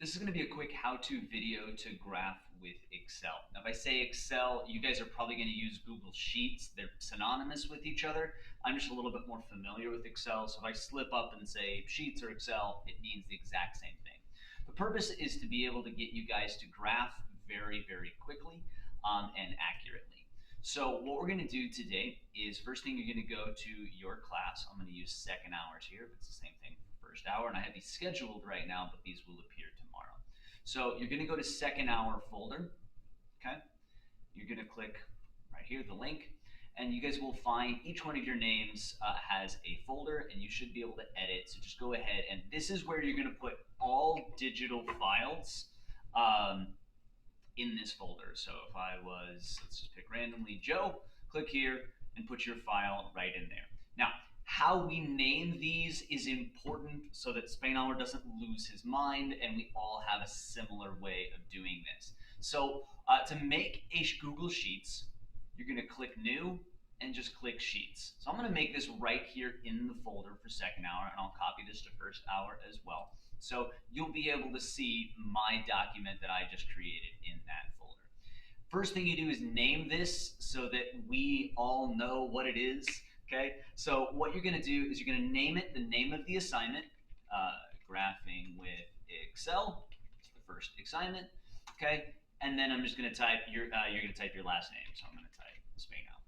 This is going to be a quick how-to video to graph with Excel. Now, if I say Excel, you guys are probably going to use Google Sheets. They're synonymous with each other. I'm just a little bit more familiar with Excel, so if I slip up and say Sheets or Excel, it means the exact same thing. The purpose is to be able to get you guys to graph very, very quickly and accurately. So what we're going to do today is, first thing, you're going to go to your class. I'm going to use second hours here, but it's the same thing for first hour, and I have these scheduled right now, but these will appear tomorrow. So you're going to go to second hour folder, okay? You're going to click right here, the link, and you guys will find each one of your names has a folder, and you should be able to edit. So just go ahead, and this is where you're going to put all digital files in this folder. So if I was, let's just pick randomly Joe, click here and put your file right in there. Now, how we name these is important so that Spainhour doesn't lose his mind and we all have a similar way of doing this. So to make a Google Sheets, you're going to click New and just click Sheets. So I'm going to make this right here in the folder for second hour, and I'll copy this to first hour as well. So you'll be able to see my document that I just created in that folder. First thing you do is name this so that we all know what it is. Okay, so what you're going to do is you're going to name it the name of the assignment, graphing with Excel. It's the first assignment. Okay, and then I'm just going to type your you're going to type your last name. So I'm going to type Spainhour.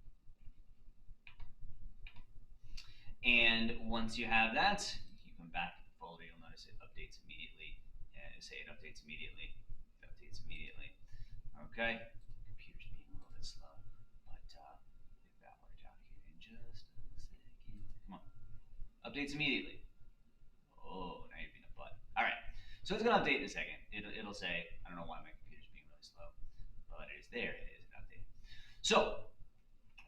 And once you have that, you come back to the folder. You'll notice it updates immediately. And say it updates immediately. It updates immediately. Okay. Computer's being a little bit slow, but if that worked out here in just a second. Come on. Updates immediately. Oh, now you're being a butt. All right. So it's gonna update in a second. It'll say, I don't know why my computer's being really slow, but it is there. It is updated. So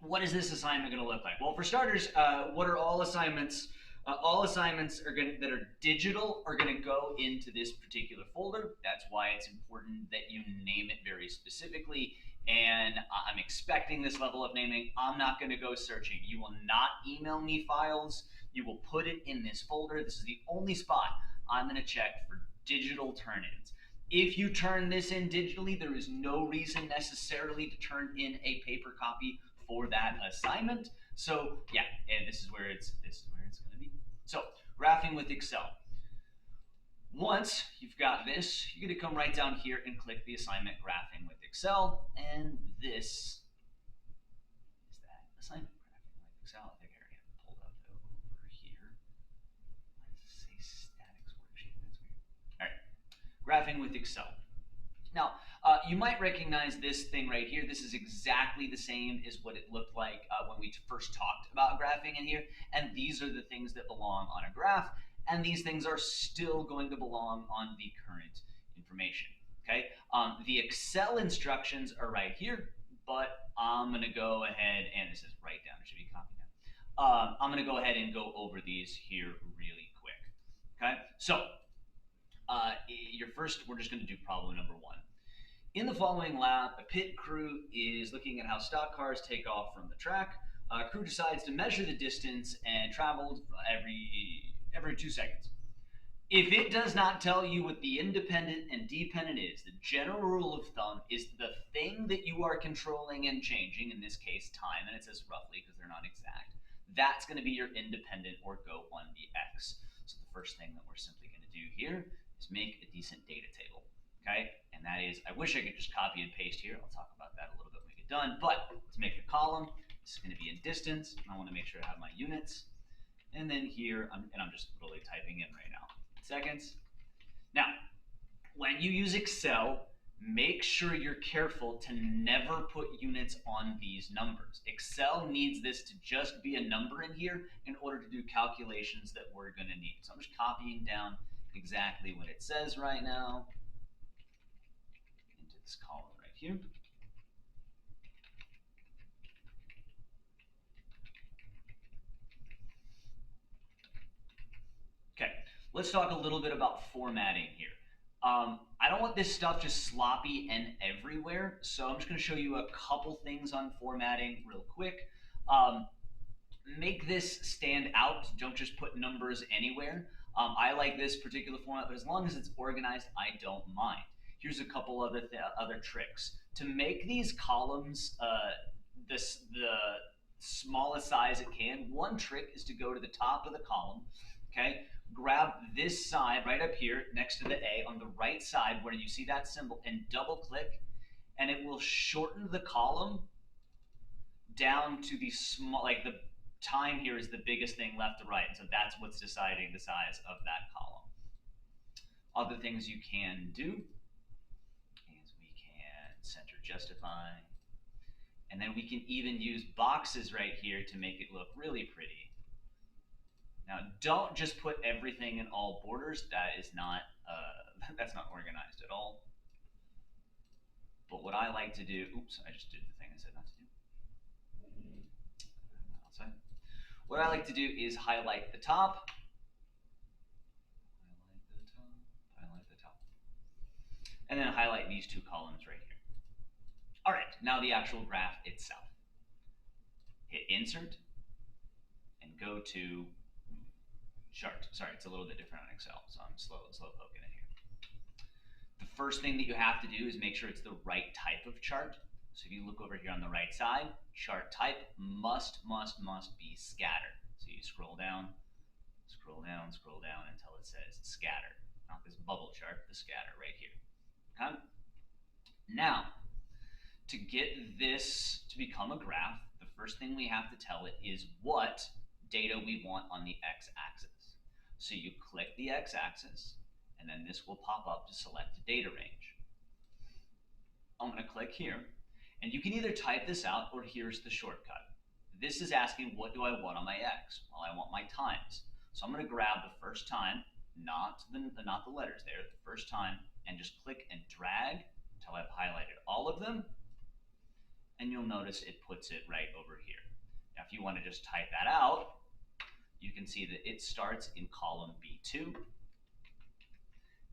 what is this assignment going to look like? Well, for starters, what are all assignments? All assignments that are digital are going to go into this particular folder. That's why it's important that you name it very specifically. And I'm expecting this level of naming. I'm not going to go searching. You will not email me files. You will put it in this folder. This is the only spot I'm going to check for digital turn-ins. If you turn this in digitally, there is no reason necessarily to turn in a paper copy for that assignment. So yeah, and this is where it's going to be. So graphing with Excel. Once you've got this, you're going to come right down here and click the assignment graphing with Excel, and this is that assignment graphing with Excel. I think I already have it pulled up over here. Let's say statics worksheet. That's weird. All right, graphing with Excel. Now, you might recognize this thing right here. This is exactly the same as what it looked like when we first talked about graphing in here. And these are the things that belong on a graph. And these things are still going to belong on the current information. Okay. The Excel instructions are right here, but I'm going to go ahead, and this is right down. It should be copied down. I'm going to go ahead and go over these here really quick. Okay. So we're just going to do problem number one. In the following lap, a pit crew is looking at how stock cars take off from the track. Crew decides to measure the distance and traveled every 2 seconds. If it does not tell you what the independent and dependent is, the general rule of thumb is the thing that you are controlling and changing, in this case time, and it says roughly because they're not exact, that's going to be your independent or go 1dx. So the first thing that we're simply going to do here is make a decent data table. Okay, and that is, I wish I could just copy and paste here. I'll talk about that a little bit when we get done, but let's make a column. This is going to be in distance. I want to make sure I have my units. And then here, I'm just literally typing in right now, seconds. Now, when you use Excel, make sure you're careful to never put units on these numbers. Excel needs this to just be a number in here in order to do calculations that we're going to need. So I'm just copying down exactly what it says right now. This column right here. Okay, let's talk a little bit about formatting here. I don't want this stuff just sloppy and everywhere, so I'm just going to show you a couple things on formatting real quick. Make this stand out. Don't just put numbers anywhere. I like this particular format, but as long as it's organized, I don't mind. Here's a couple other tricks to make these columns the smallest size it can. One trick is to go to the top of the column, okay? Grab this side right up here next to the A on the right side where you see that symbol and double click, and it will shorten the column down to the small, like the time here is the biggest thing left to right. So that's what's deciding the size of that column. Other things you can do is we can center justify. And then we can even use boxes right here to make it look really pretty. Now, don't just put everything in all borders. That is not, that's not organized at all. But what I like to do, oops, I just did the thing I said not to do. Outside. What I like to do is highlight the top. Highlight the top. And then highlight these two columns right here. All right, now the actual graph itself. Hit Insert and go to Chart. Sorry, it's a little bit different on Excel, so I'm slow poking it here. The first thing that you have to do is make sure it's the right type of chart. So if you look over here on the right side, chart type must be scatter. So you scroll down until it says scatter. Not this bubble chart, the scatter right here. Okay? Now, to get this to become a graph, the first thing we have to tell it is what data we want on the x-axis. So you click the x-axis, and then this will pop up to select a data range. I'm going to click here, and you can either type this out or here's the shortcut. This is asking what do I want on my x? Well, I want my times. So I'm going to grab the first time, not the letters there, the first time, and just click and drag until I've highlighted all of them. And you'll notice it puts it right over here. Now, if you want to just type that out, you can see that it starts in column B2,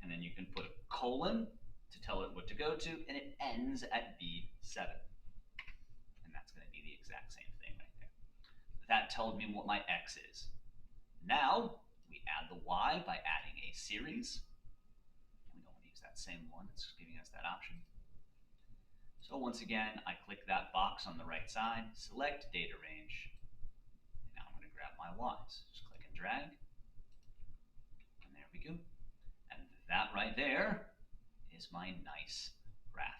and then you can put a colon to tell it what to go to, and it ends at B7. And that's going to be the exact same thing right there. That told me what my x is. Now, we add the y by adding a series. We don't want to use that same one, it's just giving us that option. So once again, I click that box on the right side, select data range, and now I'm going to grab my y's. Just click and drag, and there we go. And that right there is my nice graph.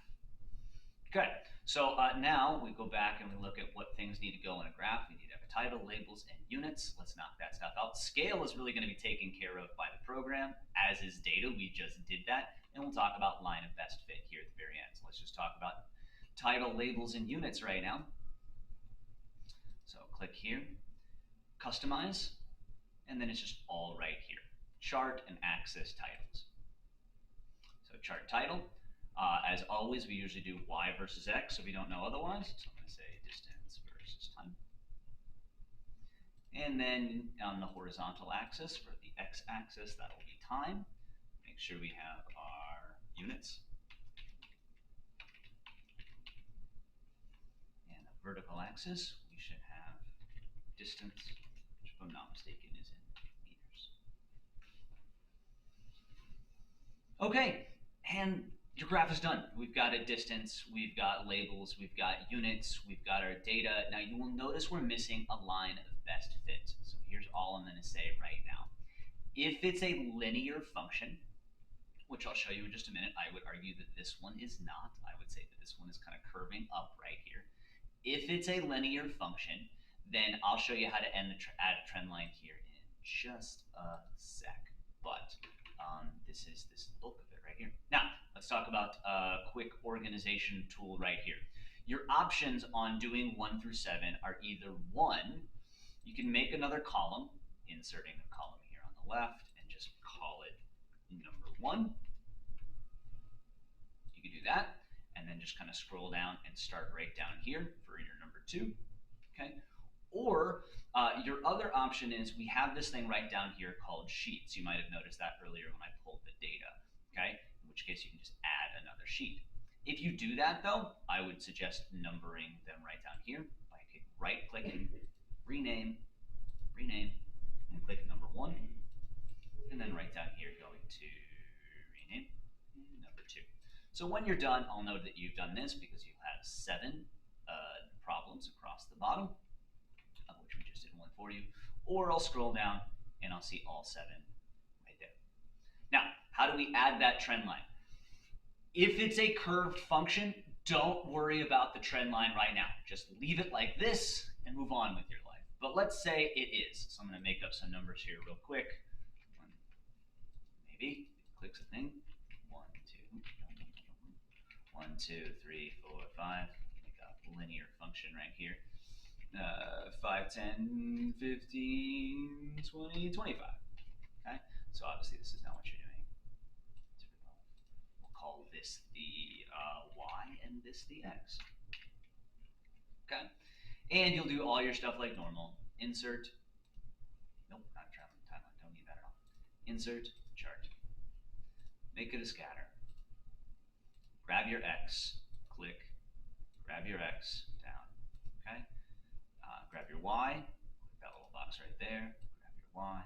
Okay, so now we go back and we look at what things need to go in a graph. We need to have a title, labels, and units. Let's knock that stuff out. Scale is really going to be taken care of by the program, as is data. We just did that, and we'll talk about line of best fit here at the very end. So let's just talk about title, labels, and units right now. So click here, customize, and then it's just all right here. Chart and axis titles. So chart title, as always, we usually do y versus x, so we don't know otherwise. So I'm going to say distance versus time. And then on the horizontal axis, for the x-axis, that'll be time. Make sure we have our units. Vertical axis, we should have distance, which if I'm not mistaken is in meters. Okay, and your graph is done. We've got a distance, we've got labels, we've got units, we've got our data. Now you will notice we're missing a line of best fit. So here's all I'm going to say right now. If it's a linear function, which I'll show you in just a minute, I would argue that this one is not. I would say that this one is kind of curving up right here. If it's a linear function, then I'll show you how to add a trend line here in just a sec. But this is the bulk of it right here. Now, let's talk about a quick organization tool right here. Your options on doing 1 through 7 are either 1, you can make another column, inserting a column here on the left, and just call it number 1. You can do that. And then just kind of scroll down and start right down here for your number 2, okay? Or your other option is we have this thing right down here called sheets. You might have noticed that earlier when I pulled the data, okay? In which case you can just add another sheet. If you do that though, I would suggest numbering them right down here by right-clicking, rename, and click number 1. and then right down here going to rename number 2. So when you're done, I'll note that you've done this because you have 7 problems across the bottom, of which we just did one for you. Or I'll scroll down and I'll see all 7 right there. Now, how do we add that trend line? If it's a curved function, don't worry about the trend line right now. Just leave it like this and move on with your life. But let's say it is. So I'm going to make up some numbers here real quick. Maybe clicks a thing. 1, 2, 3, 4, 5. Make a linear function right here. 5, 10, 15, 20, 25. Okay? So obviously this is not what you're doing. We'll call this the y and this the x. Okay? And you'll do all your stuff like normal. Insert. Nope, not a traveling timeline. Don't need that at all. Insert chart. Make it a scatter. Grab your x. Click. Grab your x down. Okay? Grab your y. Click that little box right there. Grab your y.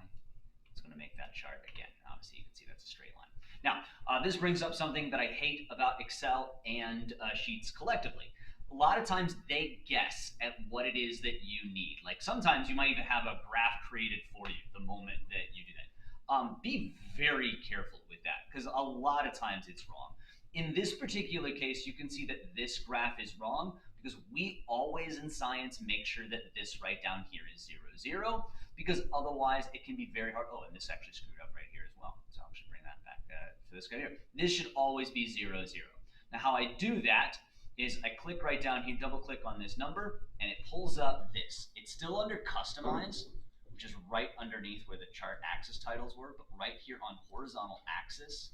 It's going to make that chart again. Obviously, you can see that's a straight line. Now, this brings up something that I hate about Excel and Sheets collectively. A lot of times they guess at what it is that you need. Like sometimes you might even have a graph created for you the moment that you do that. Be very careful with that because a lot of times it's wrong. In this particular case, you can see that this graph is wrong because we always in science make sure that this right down here is 0, 0, because otherwise it can be very hard. Oh, and this actually screwed up right here as well. So I should bring that back for this guy here. This should always be 0, 0. Now how I do that is I click right down here, double click on this number, and it pulls up this. It's still under customize, which is right underneath where the chart axis titles were, but right here on horizontal axis,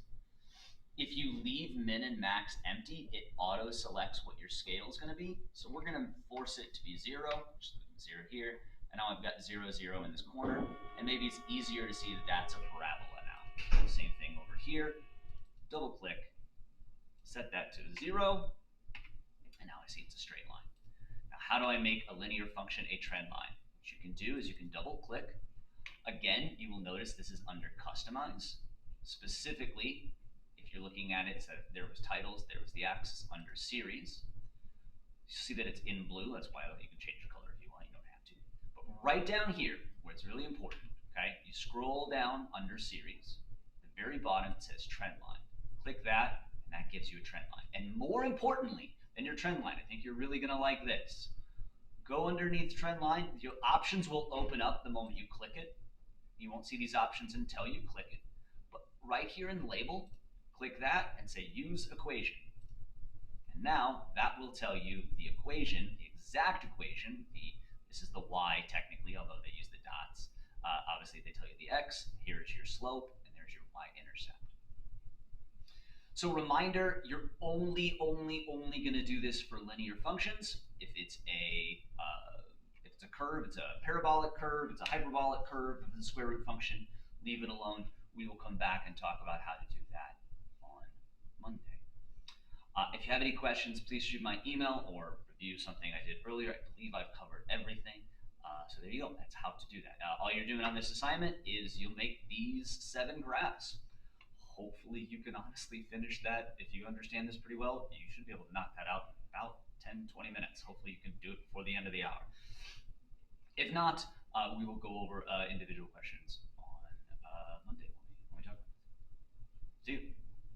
if you leave min and max empty, it auto selects what your scale is going to be. So we're going to force it to be 0, just 0 here, and now I've got 0, 0 in this corner, and maybe it's easier to see that that's a parabola now. Same thing over here, double click, set that to 0, and now I see it's a straight line. Now, how do I make a linear function a trend line? What you can do is you can double click. Again, you will notice this is under customize. Specifically, if you're looking at it, so there was titles, there was the axis under series. You see that it's in blue. That's why you can change the color if you want. You don't have to. But right down here, where it's really important, okay, you scroll down under series. At the very bottom, it says trend line. Click that, and that gives you a trend line. And more importantly than your trend line, I think you're really going to like this. Go underneath trend line. Your options will open up the moment you click it. You won't see these options until you click it. But right here in label, click that and say use equation. And now that will tell you the equation, the exact equation. This is the y technically, although they use the dots. Obviously, they tell you the x. Here's your slope, and there's your y-intercept. So reminder, you're only going to do this for linear functions. If it's a curve, it's a parabolic curve, it's a hyperbolic curve, if it's a square root function, leave it alone. We will come back and talk about how to do that on Monday. If you have any questions, please shoot my email or review something I did earlier. I believe I've covered everything. So there you go. That's how to do that. All you're doing on this assignment is you'll make these 7 graphs. Hopefully you can honestly finish that. If you understand this pretty well, you should be able to knock that out in about 10, 20 minutes. Hopefully you can do it before the end of the hour. If not, we will go over individual questions on Monday when we talk. See you.